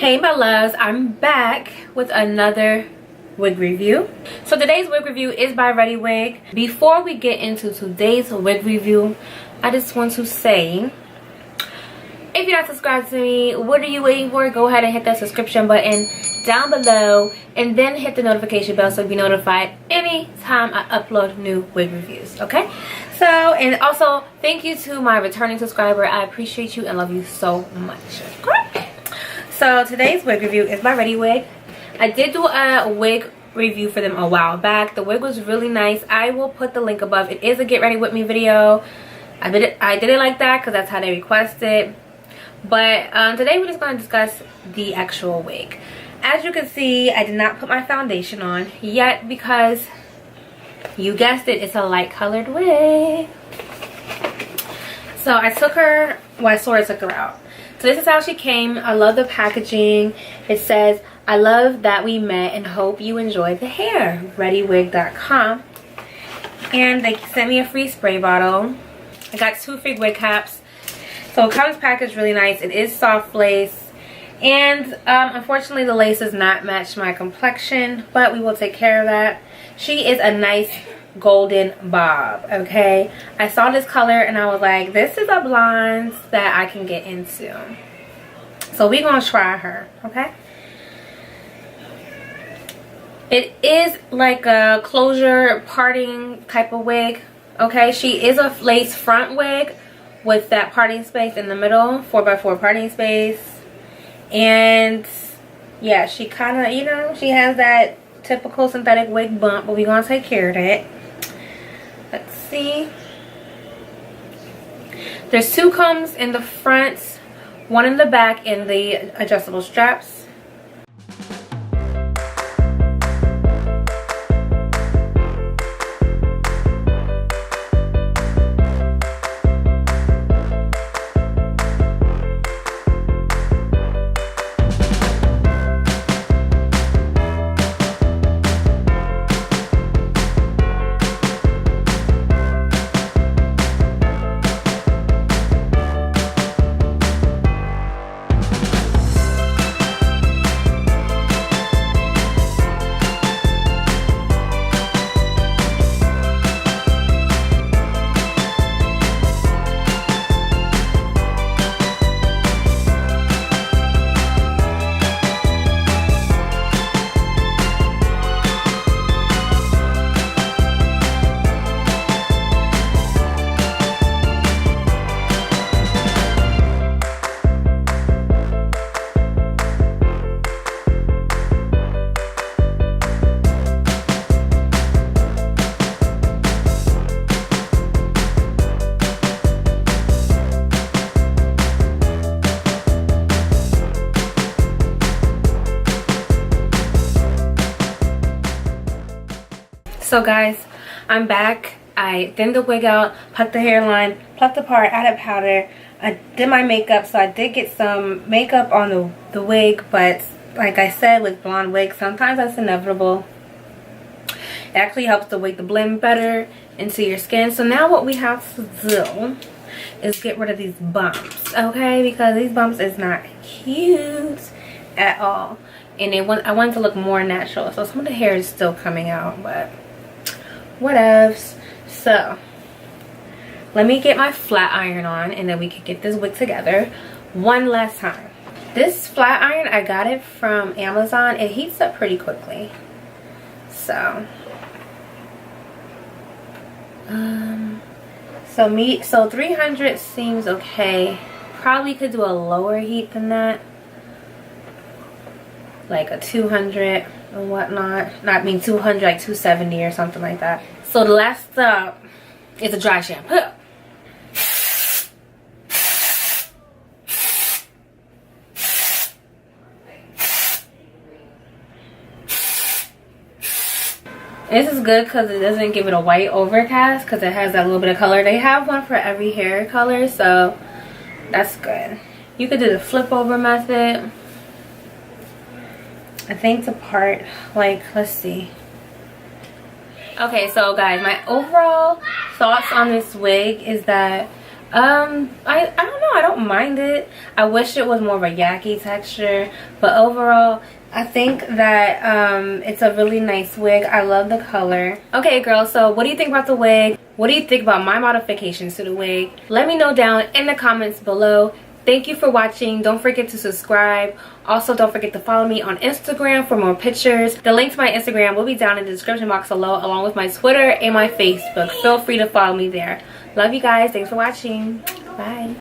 Hey my loves, I'm back with another wig review. So today's wig review is by ReadyWig. Before we get into today's wig review, I just want to say, if you're not subscribed to me, what are you waiting for? Go ahead and hit that subscription button down below and then hit the notification bell so you'll be notified anytime I upload new wig reviews, okay? So, and also thank you to my returning subscriber. I appreciate you and love you so much. Okay? So today's wig review is by ReadyWig. I did do a wig review for them a while back. The wig was really nice. I will put the link above. It is a get ready with me video. I did it like that because that's how they requested. But today we're just going to discuss the actual wig. As you can see, I did not put my foundation on yet because you guessed it, it's a light colored wig. So I took her, well, I sort of took her out. So this is how she came. I love the packaging. It says, "I love that we met and hope you enjoy the hair. ReadyWig.com." And they sent me a free spray bottle. I got 2 free wig caps. So it comes packaged really nice. It is soft lace. And unfortunately the lace does not match my complexion, but we will take care of that. She is a nice golden bob, okay? I saw this color and I was like, this is a blonde that I can get into. So we're gonna try her, okay? It is like a closure parting type of wig, okay? She is a lace front wig with that parting space in the middle, 4x4 parting space. And yeah, she kind of, you know, she has that typical synthetic wig bump, but we're gonna take care of that. Let's see. There's 2 combs in the front, 1 in the back, and the adjustable straps. So guys, I'm back. I thinned the wig out, plucked the hairline, plucked the part, added powder. I did my makeup, so I did get some makeup on the wig, but like I said, with blonde wigs, sometimes that's inevitable. It actually helps the wig to blend better into your skin. So now what we have to do is get rid of these bumps, okay? Because these bumps is not cute at all. And I want it to look more natural. So some of the hair is still coming out, but whatevs. So let me get my flat iron on and then we can get this wig together one last time. This flat iron, I got it from Amazon. It heats up pretty quickly. So so 300 seems okay. Probably could do a lower heat than that, like a 200 and whatnot. Not, I mean 200, like 270 or something like that. So the last step is a dry shampoo. This is good because it doesn't give it a white overcast because it has that little bit of color. They have one for every hair color, so that's good. You could do the flip over method. I think the part, like, let's see. Okay, so guys, my overall thoughts on this wig is that I don't know, I don't mind it. I wish it was more of a yaki texture, but overall I think that it's a really nice wig. I love the color. Okay girls, so what do you think about the wig? What do you think about my modifications to the wig? Let me know down in the comments below. Thank you for watching. Don't forget to subscribe. Also, don't forget to follow me on Instagram for more pictures. The link to my Instagram will be down in the description box below, along with my Twitter and my Facebook. Feel free to follow me there. Love you guys. Thanks for watching. Bye.